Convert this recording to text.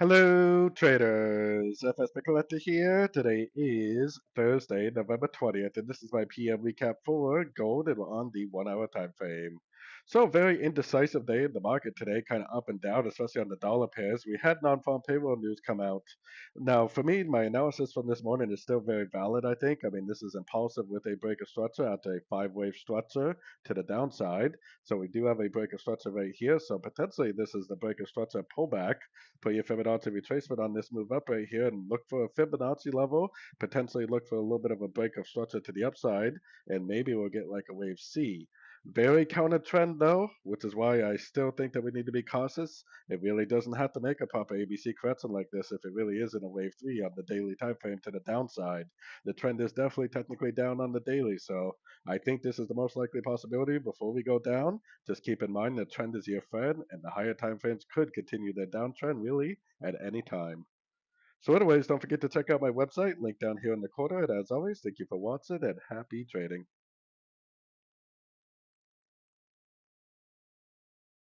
Hello, traders. FX Pip Collector here. Today is Thursday, November 20th, and this is my PM recap for gold and on the 1 hour time frame. So, very indecisive day in the market today, kind of up and down, especially on the dollar pairs. We had non-farm payroll news come out. Now, for me, my analysis from this morning is still very valid, I think. I mean, this is impulsive with a break of structure after a five-wave structure to the downside. So, we do have a break of structure right here. So, potentially, this is the break of structure pullback. Put your Fibonacci retracement on this move up right here and look for a Fibonacci level, potentially look for a little bit of a break of structure to the upside, and maybe we'll get like a wave C. Very counter trend though, which is why I still think that we need to be cautious. It really doesn't have to make a proper ABC correction like this if it really is in a wave 3 on the daily time frame to the downside. The trend is definitely technically down on the daily, so I think this is the most likely possibility before we go down. Just keep in mind the trend is your friend, and the higher time frames could continue their downtrend really at any time. So, anyways, don't forget to check out my website, link down here in the corner. And as always, thank you for watching and happy trading.